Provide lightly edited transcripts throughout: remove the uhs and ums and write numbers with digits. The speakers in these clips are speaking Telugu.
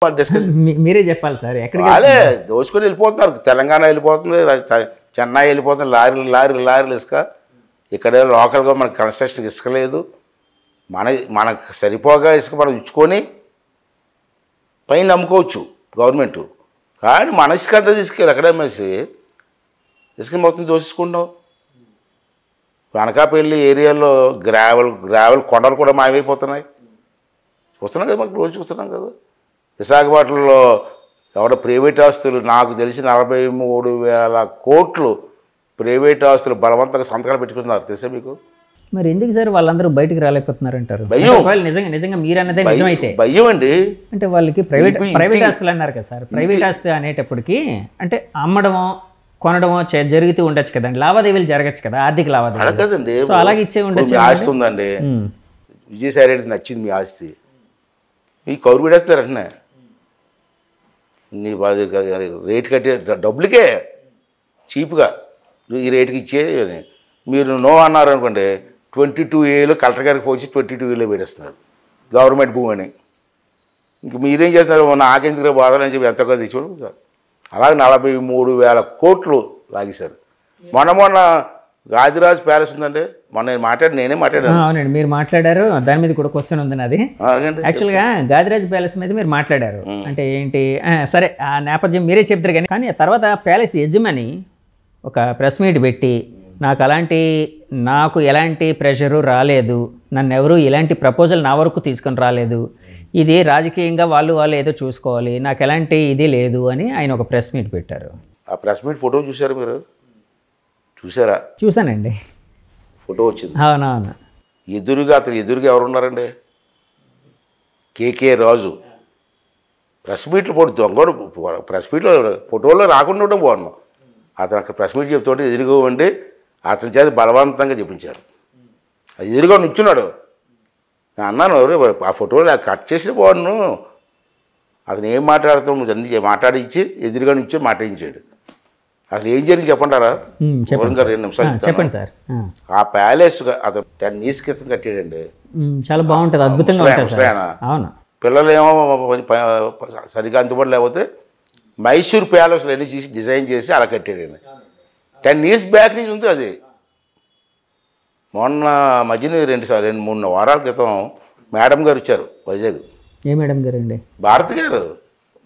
డిస్కషన్ మీరే చెప్పాలి సార్. ఎక్కడికి వాళ్ళే దోచుకొని వెళ్ళిపోతున్నారు. తెలంగాణ వెళ్ళిపోతుంది, చెన్నై వెళ్ళిపోతుంది, లారీలు ఇసుక. ఇక్కడ లోకల్గా మనకి కన్స్ట్రక్షన్ ఇసుక లేదు. మనకు సరిపోగా ఇసుక మనం ఇచ్చుకొని పైన అమ్ముకోవచ్చు గవర్నమెంట్. కానీ మన ఇసుక అంతా తీసుకెళ్ళి ఎక్కడ అమ్మేసి ఇసుక మొత్తం దోసేసుకుంటాం. అనకాపల్లి ఏరియాలో గ్రావెల్ కొండలు కూడా మాయమైపోతున్నాయి. చూస్తున్నాం కదా, మనకు రోజు చూస్తున్నాం కదా. విశాఖపట్నంలో ప్రైవేట్ ఆస్తులు నాకు తెలిసి 43,000 కోట్లు ప్రైవేట్ ఆస్తులు బలవంతంగా సంతకాలు పెట్టుకున్నారు. తెలుసా మీకు? మరి ఎందుకు సార్ వాళ్ళందరూ బయటకు రాలేకపోతున్నారంటారు? నిజంగా మీరు అన్నదే నిజమైతే భయం అండి. అంటే వాళ్ళకి ప్రైవేట్ ఆస్తులు అన్నారు కదా సార్. ప్రైవేట్ ఆస్తి అనేటప్పటికి అంటే అమ్మడమో కొనడమో జరుగుతూ ఉండొచ్చు కదండి, లావాదేవీలు జరగచ్చు కదా, ఆర్థిక లావాదేవీలు కదండి. అలాగే ఇచ్చే ఉండొచ్చు. ఆస్తి ఉందండి, విజయసాయి రెడ్డి నచ్చింది మీ ఆస్తి, మీ కౌరు పెడేస్తారు అంటనే, నీ రేటు కట్టే డబ్బులకే చీప్గా ఈ రేటుకి ఇచ్చే. మీరు నో అన్నారు అనుకోండి, 22A కలెక్టర్ గారికి పోచి 22A పెట్టేస్తున్నారు గవర్నమెంట్ భూమి అని. ఇంక మీరేం చేస్తున్నారు? నాకెందుకు బాధలని చెప్పి ఎంతగా తెచ్చుకోవడం. అలాగే 43,000 కోట్లు లాగేశారు. మొన్న గాదిరాజ్ ప్యాలెస్ ఉందండి, నేనే మాట్లాడాను. అవునండి, మీరు మాట్లాడారు. దాని మీద కూడా క్వశ్చన్ ఉంది నాది. యాక్చువల్గా గాదిరాజ్ ప్యాలెస్ మీద మీరు మాట్లాడారు. అంటే ఏంటి, సరే ఆ నేపథ్యం మీరే చెప్తారు. కానీ తర్వాత ప్యాలెస్ యజమాని ఒక ప్రెస్ మీట్ పెట్టి నాకు ఎలాంటి ప్రెషరు రాలేదు, నన్ను ఎవరు ఇలాంటి ప్రపోజల్ నా వరకు తీసుకొని రాలేదు, ఇది రాజకీయంగా వాళ్ళు ఏదో చూసుకోవాలి, నాకు ఎలాంటి ఇది లేదు అని ఆయన ఒక ప్రెస్ మీట్ పెట్టారు. ఆ ప్రెస్ మీట్ ఫోటో చూసారు మీరు? చూసారా? చూసానండి, ఫోటో వచ్చింది. అవునవును. అతను ఎదురుగా ఎవరున్నారండి? కేకే రాజు. ప్రెస్ మీట్లు దొంగడు ప్రెస్ మీట్లో ఫోటోలో రాకుండా ఉండడం బాగున్నాం. అతను అక్కడ ప్రెస్ మీట్ చెప్తుంటే ఎదురుగా ఉండి అతని చేత బలవంతంగా చెప్పించారు. అది ఎదురుగా నుంచున్నాడు. నేను అన్నాను, ఆ ఫోటోలు కట్ చేసిన బాగున్నాను. అతను ఏం మాట్లాడుతాం అన్ని మాట్లాడించి ఎదురుగా నుంచి మాట్లాడించాడు. అసలు ఏం జరిగింది చెప్పంటారా? 2 నిమిషాలు చెప్పండి సార్. ఆ ప్యాలెస్ అతను 10 years క్రితం కట్టాడండి. చాలా బాగుంటుంది, అద్భుతంగా. అవును. పిల్లలు ఏమో సరిగా అందుబాటు లేకపోతే మైసూర్ ప్యాలెస్లో అన్ని చేసి డిజైన్ చేసి అలా కట్టాడండి. 10 years బ్యాక్ నుంచి ఉంది అది. మొన్న మధ్యన 2-3 వారాల క్రితం మేడం గారు వచ్చారు వైజాగ్. ఏ మేడం గారు అండి? భారతి గారు,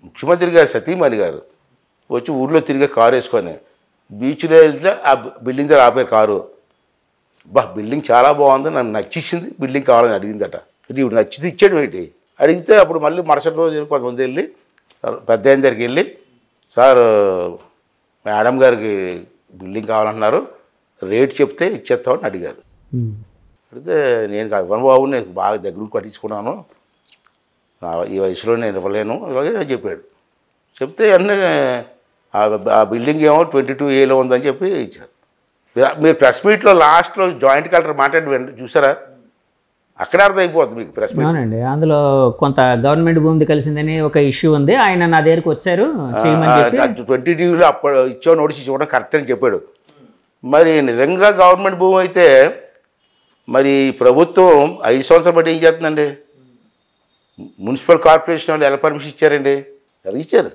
ముఖ్యమంత్రి గారు సతీమణి గారు వచ్చి ఊళ్ళో తిరిగే కారు వేసుకొని బీచ్లో వెళ్తే ఆ బిల్డింగ్ దగ్గర ఆపారు కారు. బిల్డింగ్ చాలా బాగుంది, నన్ను నచ్చేసింది, బిల్డింగ్ కావాలని అడిగిందట. ఇప్పుడు నచ్చితే ఇచ్చాడు ఏంటి అడిగితే అప్పుడు మళ్ళీ మరుసటి రోజు కొంతమంది వెళ్ళి పెద్ద ఆయన దగ్గరికి వెళ్ళి, సార్ మేడం గారికి బిల్డింగ్ కావాలంటున్నారు, రేట్ చెప్తే ఇచ్చేస్తామని అడిగారు. అడిగితే నేను ఇవ్వను బాబు, నేను బాగా దగ్గరకు కట్టించుకున్నాను, ఈ వయసులో నేను ఇవ్వలేను ఇలాగే చెప్పాడు. చెప్తే అన్నీ ఆ బిల్డింగ్ ఏమో 22A ఉందని చెప్పి ఇచ్చారు. మీరు ప్రెస్ మీట్లో లాస్ట్లో జాయింట్ కలెక్టర్ మాట్లాడి చూసారా? అక్కడే అర్థం అయిపోతుంది మీకు ప్రెస్ మీట్. అవునండి, అందులో కొంత గవర్నమెంట్ భూమి కలిసిందని ఒక ఇష్యూ ఉంది. ఆయన నా దగ్గరికి వచ్చారు, 22 అప్పుడు ఇచ్చో నోటీస్ ఇవ్వడం కరెక్ట్ అని చెప్పాడు. మరి నిజంగా గవర్నమెంట్ భూమి అయితే మరి ప్రభుత్వం 5 సంవత్సరాలు బట్టి ఏం చేస్తుందండి? మున్సిపల్ కార్పొరేషన్ వాళ్ళు ఎలా పర్మిషన్ ఇచ్చారండి? ఎలా ఇచ్చారు?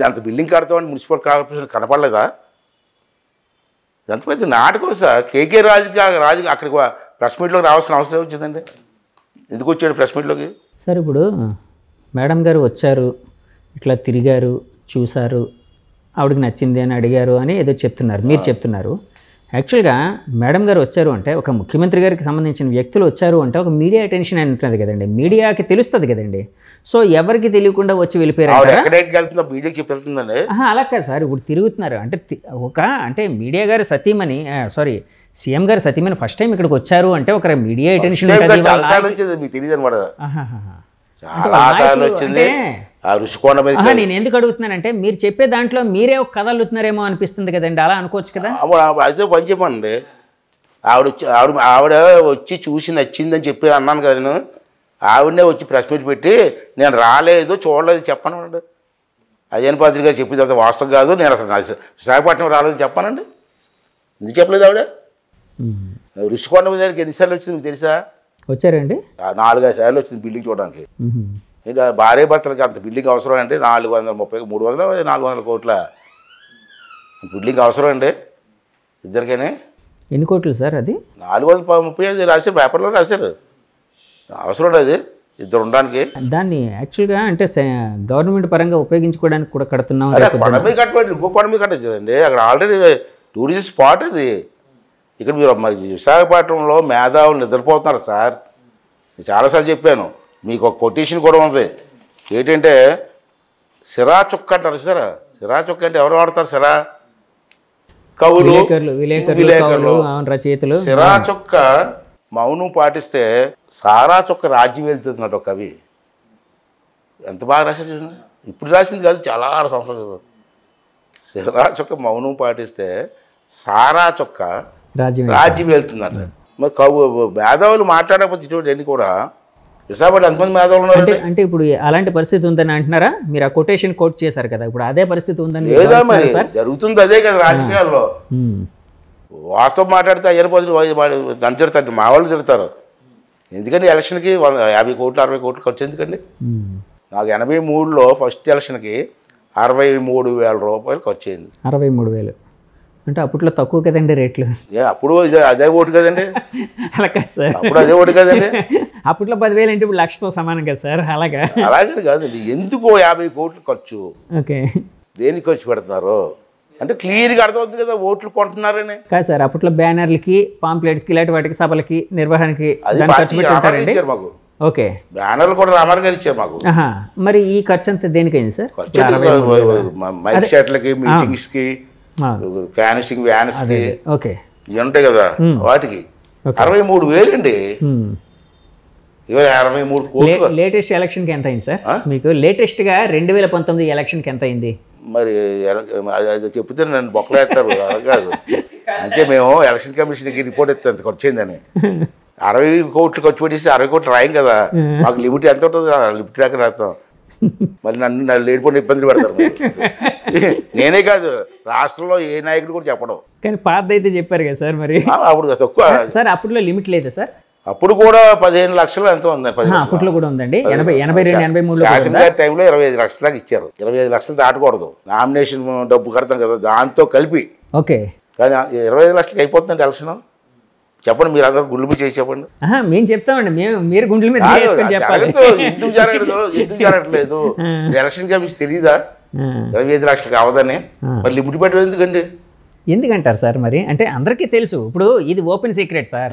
అంత బిల్డింగ్ కడతామని మున్సిపల్ కార్పొరేషన్ కనపడలేదా? ఎంత పెద్ద నాటకం సార్. కేకే రాజు అక్కడికి ప్రెస్ మీట్లోకి రావాల్సిన అవసరం వచ్చిందండి. ఎందుకు వచ్చాడు ప్రెస్ మీట్లోకి? సార్ ఇప్పుడు మేడం గారు వచ్చారు, ఇట్లా తిరిగారు, చూశారు, ఆవిడకి నచ్చింది అని అడిగారు అని ఏదో చెప్తున్నారు, మీరు చెప్తున్నారు. యాక్చువల్గా మేడం గారు వచ్చారు అంటే, ఒక ముఖ్యమంత్రి గారికి సంబంధించిన వ్యక్తులు వచ్చారు అంటే ఒక మీడియా అటెన్షన్ అని ఉంటుంది కదండి, మీడియాకి తెలుస్తుంది కదండి. సో ఎవరికి తెలియకుండా వచ్చి వెళ్ళిపోయారు. అలా కాదు సార్, ఇప్పుడు తిరుగుతున్నారు అంటే అంటే మీడియా గారు సతీమణి, సారీ సీఎం గారు సతీమణి ఫస్ట్ టైం ఇక్కడికి వచ్చారు అంటే ఒక మీడియా అటెన్షన్ నేను ఎందుకు అడుగుతున్నానంటే, మీరు చెప్పే దాంట్లో మీరే ఒక కథ అల్లుతున్నారేమో అనిపిస్తుంది కదండి, అలా అనుకోవచ్చు కదా. అయితే పని చెప్పండి, ఆవిడ వచ్చి చూసి నచ్చిందని చెప్పి అన్నాను కదా నేను. ఆవిడనే వచ్చి ప్రెస్ మీట్ పెట్టి నేను రాలేదు చూడలేదు చెప్పానండి. అజయన్ పాత్రి గారు చెప్పిన తర్వాత వాస్తవం కాదు, నేను అసలు విశాఖపట్నం రాలేదని చెప్పానండి. ఎందుకు చెప్పలేదు ఆవిడ? ఋషికొండ దగ్గరికి ఎన్నిసార్లు వచ్చింది మీకు తెలుసా? వచ్చారండి? 4-5 సార్లు వచ్చింది బిల్డింగ్ చూడడానికి. ఇంకా భార్య భర్తలకి అంత బిల్డింగ్ అవసరం అండి 430 300 400 కోట్ల బిల్డింగ్ అవసరం అండి ఇద్దరికైనా ఎన్ని కోట్లు సార్ అది? 435 రాశారు, పేపర్లో రాశారు. అవసరం అది ఇద్దరు ఉండడానికి. దాన్ని యాక్చువల్గా అంటే గవర్నమెంట్ పరంగా ఉపయోగించుకోవడానికి కూడా కడుతున్నాం. కొండ మీద కట్టబెట్టి ఇంకో కొండ మీద కట్టచ్చుదండి. అక్కడ ఆల్రెడీ టూరిస్ట్ స్పాట్ అది. ఇక్కడ మీరు విశాఖపట్నంలో మేధావులు నిద్రపోతున్నారు సార్. నేను చాలాసార్లు చెప్పాను, మీకు ఒక కొటేషన్ కూడా ఉంది. ఏంటంటే సిరా చుక్క అంటారు సార్. సిరా చుక్క అంటే ఎవరు వాడతారు? సిరా కవులు, విలేకరులు, రచయితలు. సిరా చుక్క మౌనం పాటిస్తే సారా చుక్క రాజ్యం వెళ్తున్నట్టు ఒక కవి. ఎంత బాగా రాశాడు. ఇప్పుడు రాసింది కాదు, చాలా సంవత్సరాలు కదా. సిరా చుక్క మౌనం పాటిస్తే సారా చుక్క రాజ్యం వెళ్తుందట. మరి మేధావులు మాట్లాడకపోతే ఇటువంటి అన్ని కూడా విశాఖపట్నం ఎంతమంది మేధావులు ఉన్నారు అంటే ఇప్పుడు అలాంటి పరిస్థితి ఉందని అంటున్నారా? మీరు ఆ కొటేషన్ కోట్ చేశారు కదా, ఇప్పుడు అదే పరిస్థితి ఉందని లేదా? మరి జరుగుతుంది అదే కదా రాజకీయాల్లో. వాస్తవం మాట్లాడితే అయ్యన పోతులు నన్ను తిడతారు, మా వాళ్ళు తిడతారు. ఎందుకంటే ఎలక్షన్కి 50 కోట్లు 60 కోట్లు ఖర్చు ఎందుకండి? నాకు 83లో ఫస్ట్ ఎలక్షన్కి 63,000 రూపాయలు ఖర్చు అయింది. 63,000 అంటే అప్పట్లో తక్కువ కదండి రేట్లు? అప్పుడు అదే ఓటు కదండి. అలా కాదు సార్, అప్పుడు అదే ఓటు కదండి. అప్పట్లో 10,000 అంటే ఇప్పుడు 1,00,000తో సమానం కదా సార్. అలాగే కాదండి. ఎందుకో 50 కోట్లు ఖర్చు? ఓకే, దేనికి ఖర్చు పెడుతున్నారు అంటే క్లియర్గా అర్థమవుతుంది కదా, ఓట్లు కొంటున్నారని. కాదు సార్, అప్పట్లో బ్యానర్లకి, పాంప్లెట్స్కి, ఇలాంటి వాటికి, సభలకి, నిర్వహణకి ఇచ్చారు మాకు. ఓకే, బ్యానర్లు కూడా రామారావు గారు ఇచ్చారు మాకు. మరి ఈ ఖర్చు అంతా దేనికైంది సార్? మైక్ సెట్లకి, మీటింగ్స్కి, క్యాన్సింగ్ వ్యాన్స్కి ఓకే ఇవి ఉంటాయి కదా, వాటికి 63,000 అండి. 63 కోట్లు. లేటెస్ట్ ఎలక్షన్కి ఎంత అయింది సార్ మీకు? లేటెస్ట్గా 2019 ఎలక్షన్కి ఎంత అయింది? మరి అది చెప్తే నన్ను బొక్కలేస్తారు. అలా కాదు, అంటే మేము ఎలక్షన్ కమిషన్కి రిపోర్ట్ ఇస్తాం ఎంత ఖర్చు అయిందని. 60 కోట్లు ఖర్చు పెట్టేసి 60 కోట్లు రాయం కదా, మాకు లిమిట్ ఎంత ఉంటుంది? లిమిట్ దాకా రాస్తాం. మరి నన్ను లేడిపోయిన ఇబ్బందులు పెడతారు. నేనే కాదు, రాష్ట్రంలో ఏ నాయకుడు కూడా చెప్పడం. కానీ పాత అయితే చెప్పారు కదా సార్. మరి అప్పుడు తక్కువ సార్, అప్పట్లో లిమిట్ లేదా సార్? అప్పుడు కూడా 15 లక్షలు ఎంతో ఉంది. అప్పట్లో కూడా ఉందండి. 82, 83 శాసన గారి టైంలో 25 లక్షల దాకా ఇచ్చారు. 25 లక్షలు దాటకూడదు, నామినేషన్ డబ్బు కడతాం కదా, దాంతో కలిపి. ఓకే, కానీ 25 లక్షలకి అయిపోతుందండి ఎలక్షన్. చెప్పండి, మీరు అందరూ గుండెలు మీద చేసి చెప్పండి. మేము చెప్తామండి, మీరు గుండెల మీద ఎందుకు జరగట్లేదు? ఎలక్షన్ కమిషన్ తెలీదా 25 లక్షలకి అవదని? మరి లిమిట్ పెట్టడం ఎందుకండి? ఎందుకంటారు సార్? మరి అంటే అందరికీ తెలుసు, ఇప్పుడు ఇది ఓపెన్ సీక్రెట్ సార్.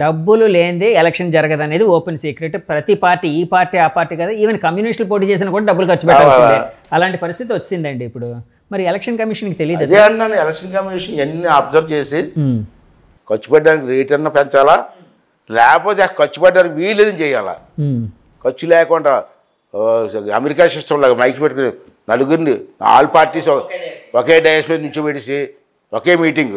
డబ్బులు లేనిదే ఎలక్షన్ జరగదు అనేది ఓపెన్ సీక్రెట్. ప్రతి పార్టీ, ఈ పార్టీ ఆ పార్టీ కదా, ఈవెన్ కమ్యూనిస్టులు పోటీ చేసినా కూడా డబ్బులు ఖర్చు పెట్టాల్సిందే. అలాంటి పరిస్థితి వచ్చిందండి ఇప్పుడు. మరి ఎలక్షన్ కమిషన్కి తెలియదు. అదే అన్నాను, ఎలక్షన్ కమిషన్ ఎన్ని అబ్జర్వ్ చేసి ఖర్చు పెట్టడానికి రేట్ అన్నా పెంచాలా, లేకపోతే ఖర్చు పెట్టడానికి వీలేదని చేయాలా. ఖర్చు లేకుండా అమెరికా సిస్టమ్ లాగా మైక్ పెట్టుకుని నలుగురిని, ఆల్ పార్టీస్ ఒకే డయాస్ మీద నుంచోబెట్టేసి ఒకే మీటింగ్,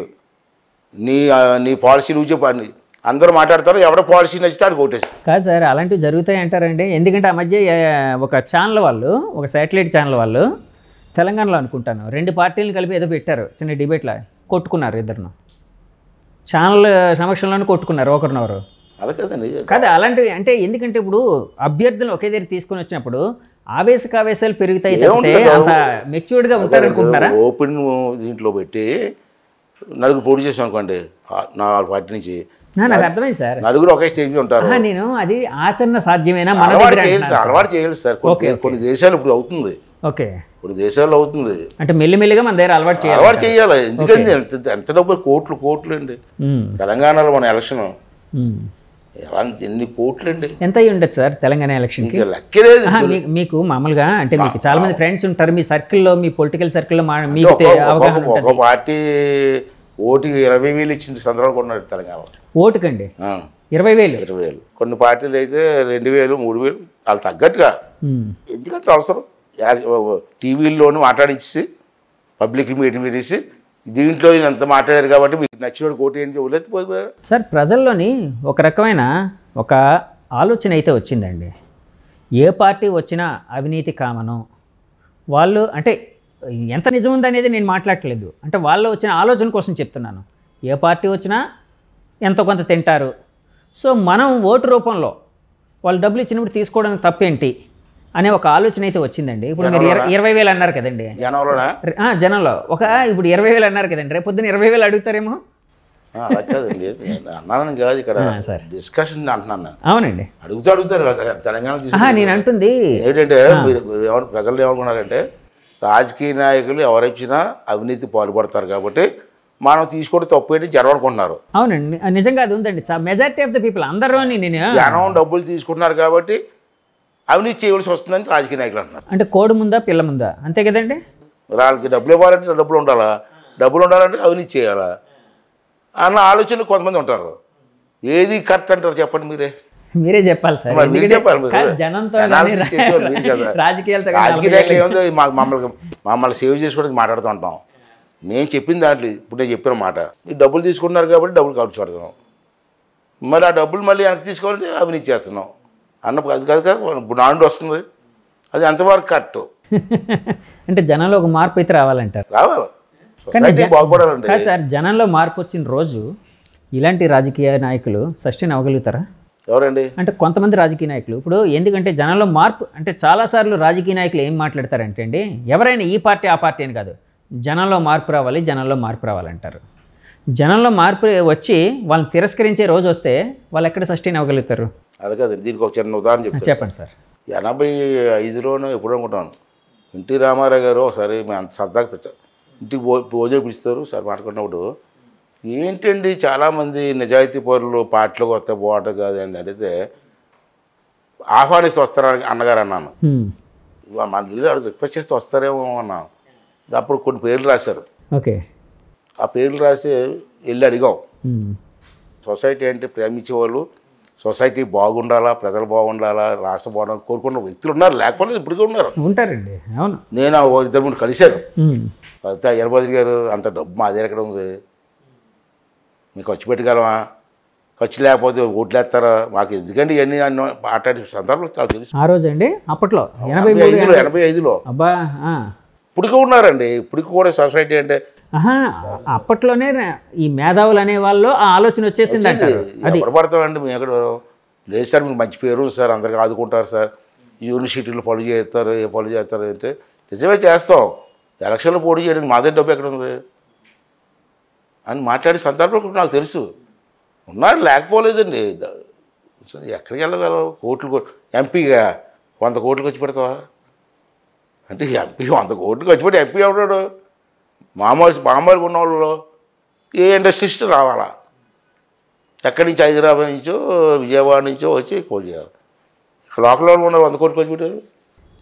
నీ పాలసీ నువ్వు చెప్పండి, అందరూ మాట్లాడతారు, ఎవడో పాలసీ నచ్చితే అది కొట్టేసి. కాదు సార్, అలాంటివి జరుగుతాయి అంటారండి. ఎందుకంటే ఆ మధ్య ఒక ఛానల్ వాళ్ళు, ఒక శాటిలైట్ ఛానల్ వాళ్ళు తెలంగాణలో అనుకుంటాను 2 పార్టీలను కలిపి ఏదో పెట్టారు, చిన్న డిబేట్లో కొట్టుకున్నారు. ఇద్దరును ఛానల్ సమక్షంలోనే కొట్టుకున్నారు ఒకరినొకరు. అలా కదండి. కాదు అలాంటివి అంటే, ఎందుకంటే ఇప్పుడు అభ్యర్థులు ఒకే దగ్గర తీసుకొని వచ్చినప్పుడు ఆవేశాలు పెరుగుతాయి, అంత మెచ్యూర్డ్గా ఉంటారు అనుకుంటున్నారా? ఓపెన్ దీంట్లో పెట్టి నలుగురు పోటీ చేసాం అనుకోండి, 4 పార్టీ నుంచి. నాకు అర్థమైంది సార్, నలుగురు ఒకే స్టేజ్ ఉంటారు. నేను అది ఆచరణ సాధ్యమేనా? అలవాటు చేయాలి సార్. కొన్ని దేశాలు ఇప్పుడు అవుతుంది. ఓకే, కొన్ని దేశాల్లో అవుతుంది. అంటే మెల్లిమెల్లిగా మన దగ్గర అలవాటు చేయాలి. ఎందుకంటే ఎంత డబ్బు, కోట్లు అండి. తెలంగాణలో మన ఎలక్షన్ ఎన్ని కోట్లు అండి. ఎంత అయ్యి ఉండదు సార్ తెలంగాణ ఎలక్షన్కి? లెక్కలేదు. మీకు మామూలుగా అంటే మీకు చాలా మంది ఫ్రెండ్స్ ఉంటారు మీ సర్కిల్లో, మీ పొలిటికల్ సర్కిల్లో. మీకు అవగాహన, ఒక పార్టీ ఓటుకి 20,000 ఇచ్చిన సందర్భాలు కొన్నారు తెలంగాణ. ఓటుకండి 20,000? 20,000. కొన్ని పార్టీలు అయితే 2,000, 3,000 వాళ్ళు తగ్గట్టుగా. ఎందుకంత అవసరం? టీవీల్లోనూ మాట్లాడించి పబ్లిక్ మీటింగ్ వేసి దీంట్లో ఎంత మాట్లాడారు కాబట్టి మీకు నచ్చినోడు కోటి ఏంటి చెప్పలేదు సార్. ప్రజల్లోని ఒక రకమైన ఒక ఆలోచన అయితే వచ్చిందండి. ఏ పార్టీ వచ్చినా అవినీతి కామను వాళ్ళు, అంటే ఎంత నిజం ఉందనేది నేను మాట్లాడట్లేదు, అంటే వాళ్ళు వచ్చిన ఆలోచన కోసం చెప్తున్నాను. ఏ పార్టీ వచ్చినా ఎంతో కొంత తింటారు. సో మనం ఓటు రూపంలో వాళ్ళు డబ్బులు ఇచ్చినప్పుడు తీసుకోవడానికి తప్పేంటి? అనే ఒక ఆలోచన అయితే వచ్చిందండి. ఇప్పుడు మీరు 20,000 అన్నారు కదండి జనంలో, ఇప్పుడు 20,000 అన్నారు కదండి, రేపు పొద్దున్న 20,000 అడుగుతారేమో. అలా కాదండి, అన్నానని కాదు, ఇక్కడ డిస్కషన్ అంటున్నాను. అవునండి, అడుగుతారు తెలంగాణ. నేను అంటుంది ఏంటంటే మీరు ప్రజలు ఏమనుకున్నారంటే రాజకీయ నాయకులు ఎవరిచ్చినా అవినీతి పాల్పడతారు కాబట్టి మనం తీసుకోవడం తప్పు ఏంటి జనం అనుకుంటున్నారు. అవునండి, నిజంగా అది ఉందండి. మెజారిటీ ఆఫ్ ద పీపుల్ అందరూ జనం డబ్బులు తీసుకుంటున్నారు కాబట్టి అవినీతి చేయవలసి వస్తుందని రాజకీయ నాయకులు అంటున్నారు. అంటే కోడి ముందా పిల్ల ముందా, అంతే కదండి. వాళ్ళకి డబ్బులు ఇవ్వాలంటే డబ్బులు ఉండాలా, డబ్బులు ఉండాలంటే అవినీతి చేయాలా అన్న ఆలోచనలు కొంతమంది ఉంటారు. ఏది కరెక్ట్ అంటారు చెప్పండి, మీరే చెప్పాలి సార్. రాజకీయ నాయకులు ఏముందో మమ్మల్ని సేవ్ చేసుకోవడానికి మాట్లాడుతూ ఉంటాం. నేను చెప్పిన దాంట్లో ఇప్పుడు నేను చెప్పిన మాట, ఈ డబ్బులు తీసుకుంటున్నారు కాబట్టి డబ్బులు ఖర్చు పెడుతున్నాం, మరి ఆ డబ్బులు మళ్ళీ వెనక్కి తీసుకోవాలంటే అవినీతి చేస్తున్నాం అన్నప్పుడు అది కాదు కదా ఇప్పుడు నాండు వస్తుంది. అది ఎంతవరకు కరెక్ట్ అంటే జనంలో ఒక మార్పు అయితే రావాలంటారు. రావాలి, బాగుపడాలంటే. కాదు సార్, జనంలో మార్పు వచ్చిన రోజు ఇలాంటి రాజకీయ నాయకులు సస్టైన్ అవ్వగలుగుతారా? ఎవరండి అంటే కొంతమంది రాజకీయ నాయకులు ఇప్పుడు ఎందుకంటే జనంలో మార్పు అంటే చాలాసార్లు రాజకీయ నాయకులు ఏం మాట్లాడతారంటే అండి, ఎవరైనా ఈ పార్టీ ఆ పార్టీ అని కాదు, జనంలో మార్పు రావాలి, జనంలో మార్పు రావాలంటారు. జనంలో మార్పు వచ్చి వాళ్ళని తిరస్కరించే రోజు వస్తే వాళ్ళు ఎక్కడ సస్టైన్ అవ్వగలుగుతారు? అది కాదు, దీనికి ఒక చిన్న ఉదాహరణ చెప్పండి సార్. 85లోనూ ఎప్పుడు అనుకుంటాను, ఎన్టీ రామారావు గారు ఒకసారి మేము అంత సరదాగా ఇంటికి భోజనం పిలుస్తారు సార్ మాట్లాడుకున్నప్పుడు, ఏంటండి చాలామంది నిజాయితీ పౌరులు పార్టీలోకి వస్తే బాగుంటుంది కాదు అని అడిగితే ఆహ్వానిస్తూ వస్తారు అన్నగారు అన్నాను. మన ఇల్లు అడుగు రిక్వెస్ట్ చేస్తే వస్తారేమో అన్నాను. అప్పుడు కొన్ని పేర్లు రాశారు. ఓకే, ఆ పేర్లు రాసి వెళ్ళి అడిగాం. సొసైటీ అంటే ప్రేమించేవాళ్ళు, సొసైటీ బాగుండాలా, ప్రజలు బాగుండాలా, రాష్ట్రం బాగుండాలని కోరుకున్న వ్యక్తులు ఉన్నారు, లేకపోతే ఇప్పటికీ ఉంటారండి. అవును, నేను ఇద్దరు ముందు కలిశాను. ఎనబోది గారు అంత డబ్బు మా దగ్గర ఎక్కడ ఉంది, మీకు ఖర్చు పెట్టగలమా, ఖర్చు లేకపోతే ఓట్లు వేస్తారా, మాకు ఎందుకంటే ఇవన్నీ మాట్లాడే సందర్భాలు చాలా తెలుసు. ఆ రోజు అండి అప్పట్లో 85లో అబ్బా ఇప్పటికీ ఉన్నారండి. ఇప్పటికి కూడా సొసైటీ అంటే అప్పట్లోనే ఈ మేధావులు అనే వాళ్ళు ఆ ఆలోచన వచ్చేసింది. ఎక్కడ పడతామండి మేము ఎక్కడ లేదు సార్, మీకు మంచి పేరు సార్, అందరికీ ఆదుకుంటారు సార్, యూనివర్సిటీలు పనులు చేస్తారు, ఏ పనులు చేస్తారు అంటే నిజమే చేస్తాం, ఎలక్షన్లో పోటీ చేయడానికి మాదే డబ్బు ఎక్కడ ఉంది అని మాట్లాడే సందర్భాలు నాకు తెలుసు. ఉన్నారు, లేకపోలేదండి. ఎక్కడికి వెళ్ళగలవు, కోట్లు ఎంపీగా 100 కోట్లు ఖర్చు పెడతావా అంటే ఎంపీ 100 కోట్లు ఖర్చు పెట్టి ఎంపీ ఎవడాడు? మామూలుగా ఉన్న వాళ్ళు ఏ ఇండస్ట్రీస్ట్ రావాలా, ఎక్కడి నుంచి హైదరాబాద్ నుంచో విజయవాడ నుంచో వచ్చి పోటీ చేయాలి. లోకల్లో ఉన్న 100 కోట్లు ఖర్చు పెట్టారు.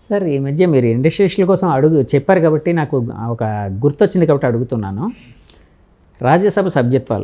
సార్ ఈ మధ్య మీరు ఇండస్ట్రియలిస్టుల కోసం చెప్పారు కాబట్టి నాకు ఒక గుర్తొచ్చింది కాబట్టి అడుగుతున్నాను. రాజ్యసభ సభ్యత్వాలు